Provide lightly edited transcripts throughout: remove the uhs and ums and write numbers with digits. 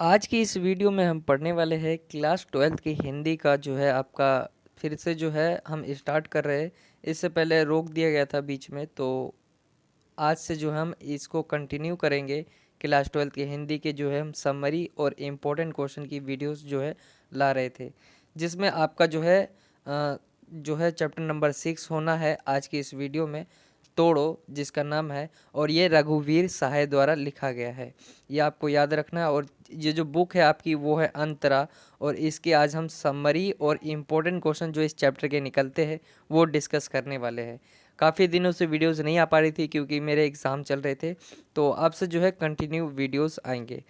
आज की इस वीडियो में हम पढ़ने वाले हैं क्लास 12th की हिंदी का जो है आपका फिर से जो है हम स्टार्ट कर रहे हैं। इससे पहले रोक दिया गया था बीच में, तो आज से जो हम इसको कंटिन्यू करेंगे। क्लास 12th की हिंदी के जो है हम समरी और इम्पोर्टेंट क्वेश्चन की वीडियोस जो है ला रहे थे, जिसमें आपका जो है चैप्टर नंबर 6 होना है आज की इस वीडियो में, तोड़ो, जिसका नाम है, और ये रघुवीर सहाय द्वारा लिखा गया है। ये आपको याद रखना है। और ये जो बुक है आपकी वो है अंतरा, और इसके आज हम समरी और इम्पोर्टेंट क्वेश्चन जो इस चैप्टर के निकलते हैं वो डिस्कस करने वाले हैं। काफ़ी दिनों से वीडियोस नहीं आ पा रही थी क्योंकि मेरे एग्ज़ाम चल रहे थे, तो अब से जो है कंटिन्यू वीडियोस आएंगे।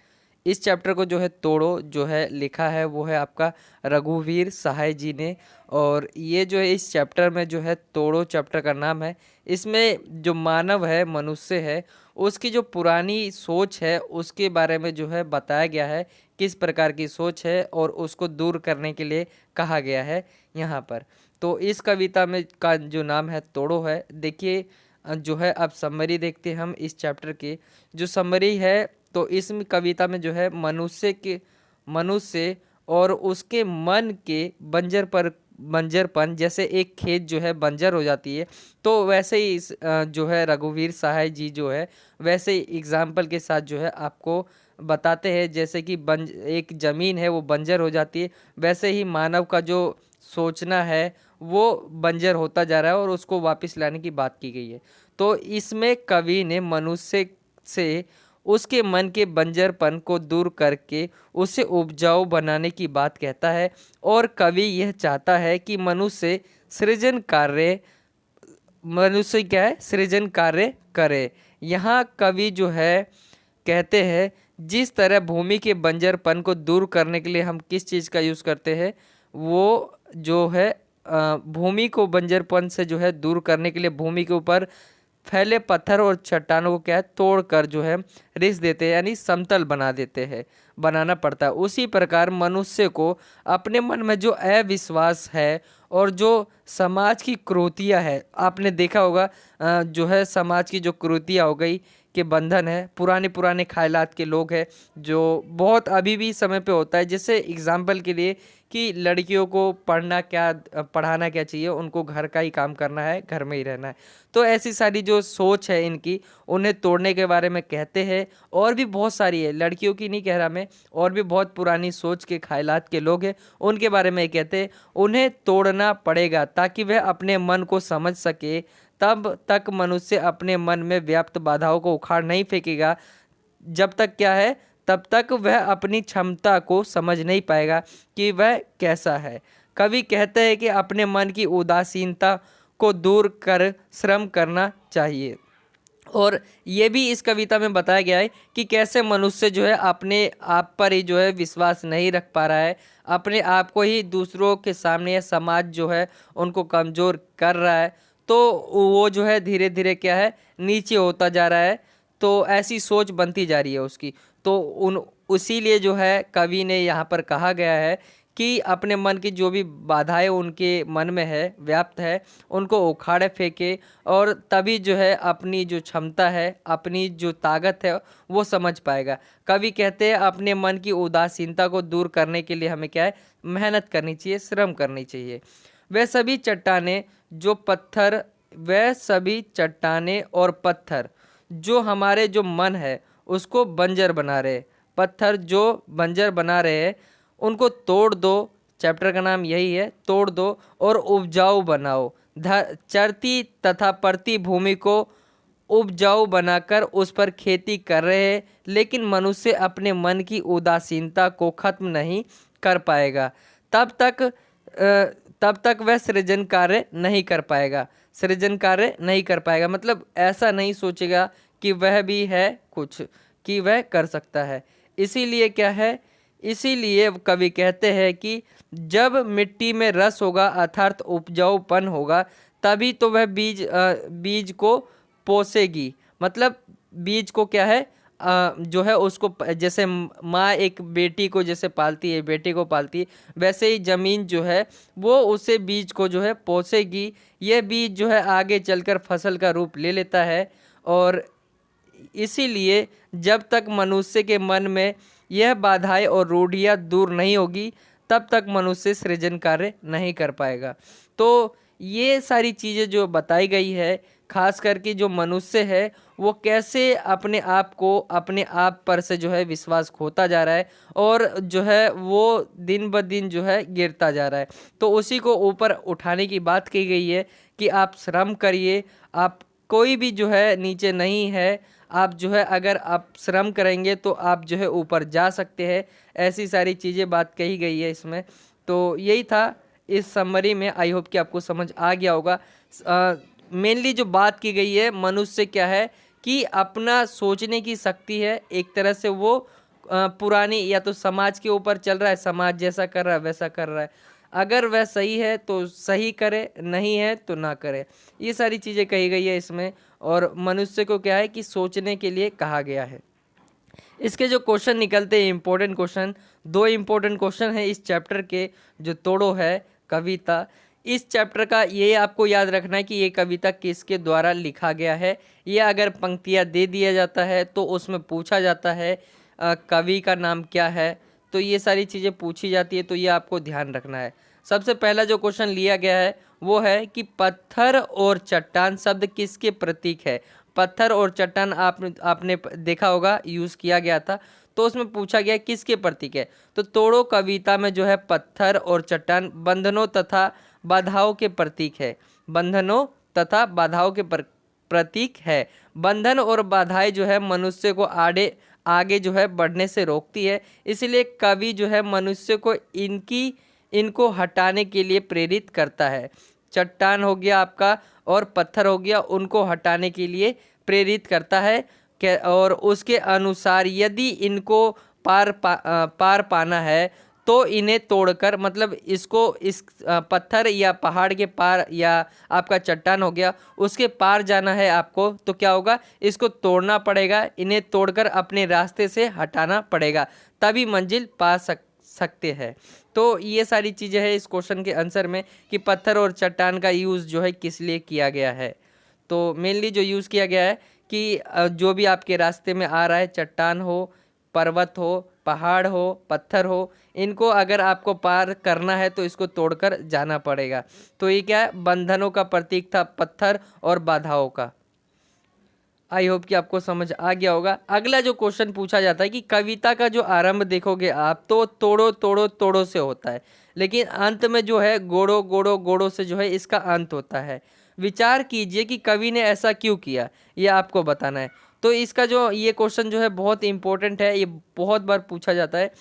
इस चैप्टर को जो है तोड़ो जो है लिखा है वो है आपका रघुवीर सहाय जी ने। और ये जो है इस चैप्टर में जो है तोड़ो चैप्टर का नाम है। इसमें जो मानव है, मनुष्य है, उसकी जो पुरानी सोच है उसके बारे में जो है बताया गया है, किस प्रकार की सोच है और उसको दूर करने के लिए कहा गया है यहाँ पर। तो इस कविता में का जो नाम है तोड़ो है। देखिए जो है अब समरी देखते हैं हम इस चैप्टर की। जो समरी है तो इस कविता में जो है मनुष्य और उसके मन के बंजरपन, जैसे एक खेत जो है बंजर हो जाती है, तो वैसे ही जो है रघुवीर सहाय जी जो है वैसे ही एग्जाम्पल के साथ जो है आपको बताते हैं। जैसे कि एक ज़मीन है वो बंजर हो जाती है, वैसे ही मानव का जो सोचना है वो बंजर होता जा रहा है और उसको वापस लाने की बात की गई है। तो इसमें कवि ने मनुष्य से उसके मन के बंजरपन को दूर करके उसे उपजाऊ बनाने की बात कहता है। और कवि यह चाहता है कि मनुष्य क्या है, सृजन कार्य करे। यहाँ कवि जो है कहते हैं जिस तरह भूमि के बंजरपन को दूर करने के लिए हम किस चीज़ का यूज़ करते हैं, वो जो है भूमि को बंजरपन से जो है दूर करने के लिए भूमि के ऊपर फैले पत्थर और चट्टानों को क्या है तोड़ कर जो है रिस देते हैं, यानी समतल बना देते हैं, बनाना पड़ता है। उसी प्रकार मनुष्य को अपने मन में जो अविश्वास है और जो समाज की क्रोतियाँ है, आपने देखा होगा जो है समाज की जो क्रोतियाँ हो गई के बंधन है, पुराने पुराने ख्यालात के लोग हैं जो बहुत अभी भी समय पे होता है। जैसे एग्जाम्पल के लिए कि लड़कियों को पढ़ाना क्या चाहिए, उनको घर का ही काम करना है, घर में ही रहना है। तो ऐसी सारी जो सोच है इनकी, उन्हें तोड़ने के बारे में कहते हैं। और भी बहुत सारी है, लड़कियों की नहीं कह रहा मैं, और भी बहुत पुरानी सोच के ख्यालात के लोग हैं, उनके बारे में कहते हैं उन्हें तोड़ना पड़ेगा ताकि वह अपने मन को समझ सके। तब तक मनुष्य अपने मन में व्याप्त बाधाओं को उखाड़ नहीं फेंकेगा। जब तक क्या है, तब तक वह अपनी क्षमता को समझ नहीं पाएगा कि वह कैसा है। कवि कहते हैं कि अपने मन की उदासीनता को दूर कर श्रम करना चाहिए। और ये भी इस कविता में बताया गया है कि कैसे मनुष्य जो है अपने आप पर ही जो है विश्वास नहीं रख पा रहा है, अपने आप को ही दूसरों के सामने या समाज जो है उनको कमज़ोर कर रहा है, तो वो जो है धीरे धीरे क्या है नीचे होता जा रहा है। तो ऐसी सोच बनती जा रही है उसकी। तो उन उसीलिए जो है कवि ने यहाँ पर कहा गया है कि अपने मन की जो भी बाधाएं उनके मन में है, व्याप्त है, उनको उखाड़े फेंके, और तभी जो है अपनी जो क्षमता है, अपनी जो ताकत है वो समझ पाएगा। कवि कहते हैं अपने मन की उदासीनता को दूर करने के लिए हमें क्या है, मेहनत करनी चाहिए, श्रम करनी चाहिए। वह सभी चट्टाने जो पत्थर वह सभी चट्टाने और पत्थर जो हमारे जो मन है उसको बंजर बना रहे, पत्थर जो बंजर बना रहे हैं, उनको तोड़ दो। चैप्टर का नाम यही है, तोड़ दो और उपजाऊ बनाओ। चरती तथा पड़ती भूमि को उपजाऊ बनाकर उस पर खेती कर रहे हैं, लेकिन मनुष्य अपने मन की उदासीनता को खत्म नहीं कर पाएगा। तब तक तब तक वह सृजन कार्य नहीं कर पाएगा। सृजन कार्य नहीं कर पाएगा मतलब ऐसा नहीं सोचेगा कि वह भी है कुछ, कि वह कर सकता है। इसीलिए क्या है, इसीलिए कवि कहते हैं कि जब मिट्टी में रस होगा अर्थात उपजाऊपन होगा, तभी तो वह बीज को पोसेगी। मतलब बीज को क्या है, जो है उसको जैसे माँ एक बेटी को जैसे पालती है, बेटे को पालती है, वैसे ही ज़मीन जो है वो उसे बीज को जो है पोसेगी। यह बीज जो है आगे चलकर फसल का रूप ले लेता है। और इसीलिए जब तक मनुष्य के मन में यह बाधाएं और रूढ़ियाँ दूर नहीं होगी तब तक मनुष्य सृजन कार्य नहीं कर पाएगा। तो ये सारी चीज़ें जो बताई गई है, खास करके जो मनुष्य है वो कैसे अपने आप को, अपने आप पर से जो है विश्वास खोता जा रहा है और जो है वो दिन ब दिन जो है गिरता जा रहा है। तो उसी को ऊपर उठाने की बात की गई है कि आप श्रम करिए, आप कोई भी जो है नीचे नहीं है, आप जो है अगर आप श्रम करेंगे तो आप जो है ऊपर जा सकते हैं। ऐसी सारी चीज़ें बात कही गई है इसमें। तो यही था इस समरी में। आई होप कि आपको समझ आ गया होगा। मेनली जो बात की गई है, मनुष्य क्या है कि अपना सोचने की शक्ति है, एक तरह से वो पुरानी या तो समाज के ऊपर चल रहा है, समाज जैसा कर रहा है वैसा कर रहा है। अगर वह सही है तो सही करे, नहीं है तो ना करे। ये सारी चीज़ें कही गई है इसमें। और मनुष्य को क्या है कि सोचने के लिए कहा गया है। इसके जो क्वेश्चन निकलते हैं इंपॉर्टेंट क्वेश्चन, दो इंपॉर्टेंट क्वेश्चन है इस चैप्टर के। जो तोड़ो है कविता, इस चैप्टर का ये आपको याद रखना है कि ये कविता किसके द्वारा लिखा गया है। ये अगर पंक्तियाँ दे दिया जाता है तो उसमें पूछा जाता है कवि का नाम क्या है। तो ये सारी चीज़ें पूछी जाती है, तो ये आपको ध्यान रखना है। सबसे पहला जो क्वेश्चन लिया गया है वो है कि पत्थर और चट्टान शब्द किसके प्रतीक है। पत्थर और चट्टान आपने देखा होगा यूज़ किया गया था। तो उसमें पूछा गया किसके प्रतीक है। तो तोड़ो कविता में जो है पत्थर और चट्टान बंधनों तथा बाधाओं के प्रतीक है। बंधनों तथा बाधाओं के प्रतीक है। बंधन और बाधाएं जो है मनुष्य को आगे जो है बढ़ने से रोकती है। इसलिए कवि जो है मनुष्य को इनको हटाने के लिए प्रेरित करता है। चट्टान हो गया आपका और पत्थर हो गया, उनको हटाने के लिए प्रेरित करता है। और उसके अनुसार यदि इनको पार पाना है तो इन्हें तोड़कर, मतलब इसको इस पत्थर या पहाड़ के पार या आपका चट्टान हो गया उसके पार जाना है आपको, तो क्या होगा, इसको तोड़ना पड़ेगा। इन्हें तोड़कर अपने रास्ते से हटाना पड़ेगा, तभी मंजिल पा सकते हैं। तो ये सारी चीज़ें हैं इस क्वेश्चन के आंसर में कि पत्थर और चट्टान का यूज़ जो है किस लिए किया गया है। तो मेनली जो यूज़ किया गया है कि जो भी आपके रास्ते में आ रहा है, चट्टान हो, पर्वत हो, पहाड़ हो, पत्थर हो, इनको अगर आपको पार करना है तो इसको तोड़कर जाना पड़ेगा। तो ये क्या है, बंधनों का प्रतीक था पत्थर और बाधाओं का। आई होप कि आपको समझ आ गया होगा। अगला जो क्वेश्चन पूछा जाता है कि कविता का जो आरंभ देखोगे आप तो तोड़ो तोड़ो तोड़ो से होता है, लेकिन अंत में जो है गोड़ो गोड़ो गोड़ो से जो है इसका अंत होता है। विचार कीजिए कि कवि ने ऐसा क्यों किया, ये आपको बताना है। तो इसका जो ये क्वेश्चन जो है बहुत इंपॉर्टेंट है, ये बहुत बार पूछा जाता है।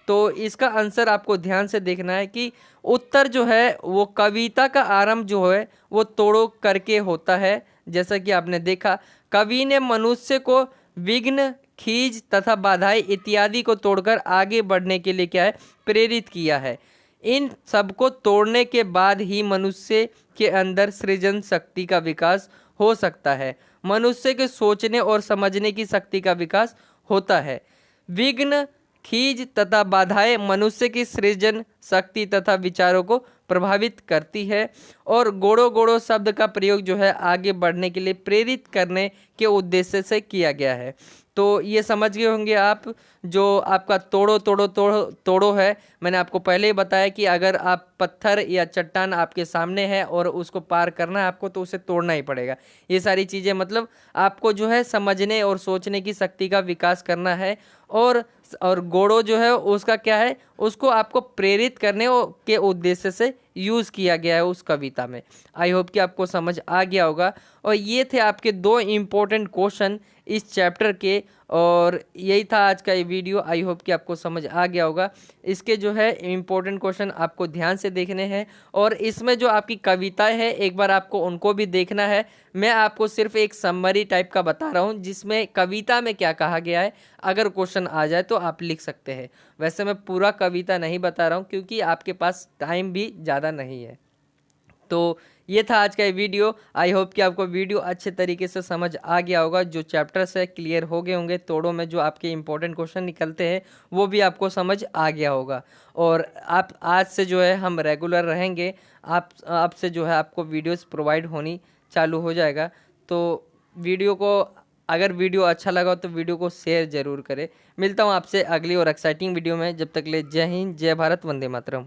तो इसका आंसर आपको ध्यान से देखना है कि उत्तर जो है वो कविता का आरंभ जो है वो तोड़ो करके होता है। जैसा कि आपने देखा, कवि ने मनुष्य को विघ्न, खींच तथा बाधाएं इत्यादि को तोड़कर आगे बढ़ने के लिए क्या है, प्रेरित किया है। इन सब को तोड़ने के बाद ही मनुष्य के अंदर सृजन शक्ति का विकास हो सकता है। मनुष्य के सोचने और समझने की शक्ति का विकास होता है। विघ्न, खींच तथा बाधाएं मनुष्य की सृजन शक्ति तथा विचारों को प्रभावित करती है। और गोड़ो गोड़ो शब्द का प्रयोग जो है आगे बढ़ने के लिए प्रेरित करने के उद्देश्य से किया गया है। तो ये समझ गए होंगे आप। जो आपका तोड़ो तोड़ो तोड़ो तोड़ो है, मैंने आपको पहले ही बताया कि अगर आप पत्थर या चट्टान आपके सामने है और उसको पार करना है आपको, तो उसे तोड़ना ही पड़ेगा। ये सारी चीज़ें मतलब आपको जो है समझने और सोचने की शक्ति का विकास करना है। और गोड़ो जो है उसका क्या है, उसको आपको प्रेरित करने के उद्देश्य से यूज़ किया गया है उस कविता में। आई होप कि आपको समझ आ गया होगा। और ये थे आपके दो इम्पोर्टेंट क्वेश्चन इस चैप्टर के, और यही था आज का ये वीडियो। आई होप कि आपको समझ आ गया होगा। इसके जो है इम्पोर्टेंट क्वेश्चन आपको ध्यान से देखने हैं, और इसमें जो आपकी कविताएं हैं एक बार आपको उनको भी देखना है। मैं आपको सिर्फ एक समरी टाइप का बता रहा हूँ जिसमें कविता में क्या कहा गया है, अगर क्वेश्चन आ जाए तो आप लिख सकते हैं। वैसे मैं पूरा कविता नहीं बता रहा हूँ क्योंकि आपके पास टाइम भी ज़्यादा नहीं है। तो ये था आज का ये वीडियो। आई होप कि आपको वीडियो अच्छे तरीके से समझ आ गया होगा। जो चैप्टर्स है क्लियर हो गए होंगे, तोड़ो में जो आपके इंपॉर्टेंट क्वेश्चन निकलते हैं वो भी आपको समझ आ गया होगा। और आप आज से जो है हम रेगुलर रहेंगे, आपसे जो है आपको वीडियोस प्रोवाइड होनी चालू हो जाएगा। तो वीडियो को अगर वीडियो अच्छा लगा हो तो वीडियो को शेयर जरूर करें। मिलता हूँ आपसे अगली और एक्साइटिंग वीडियो में, जब तक ले जय हिंद, जय भारत, वंदे मातरम।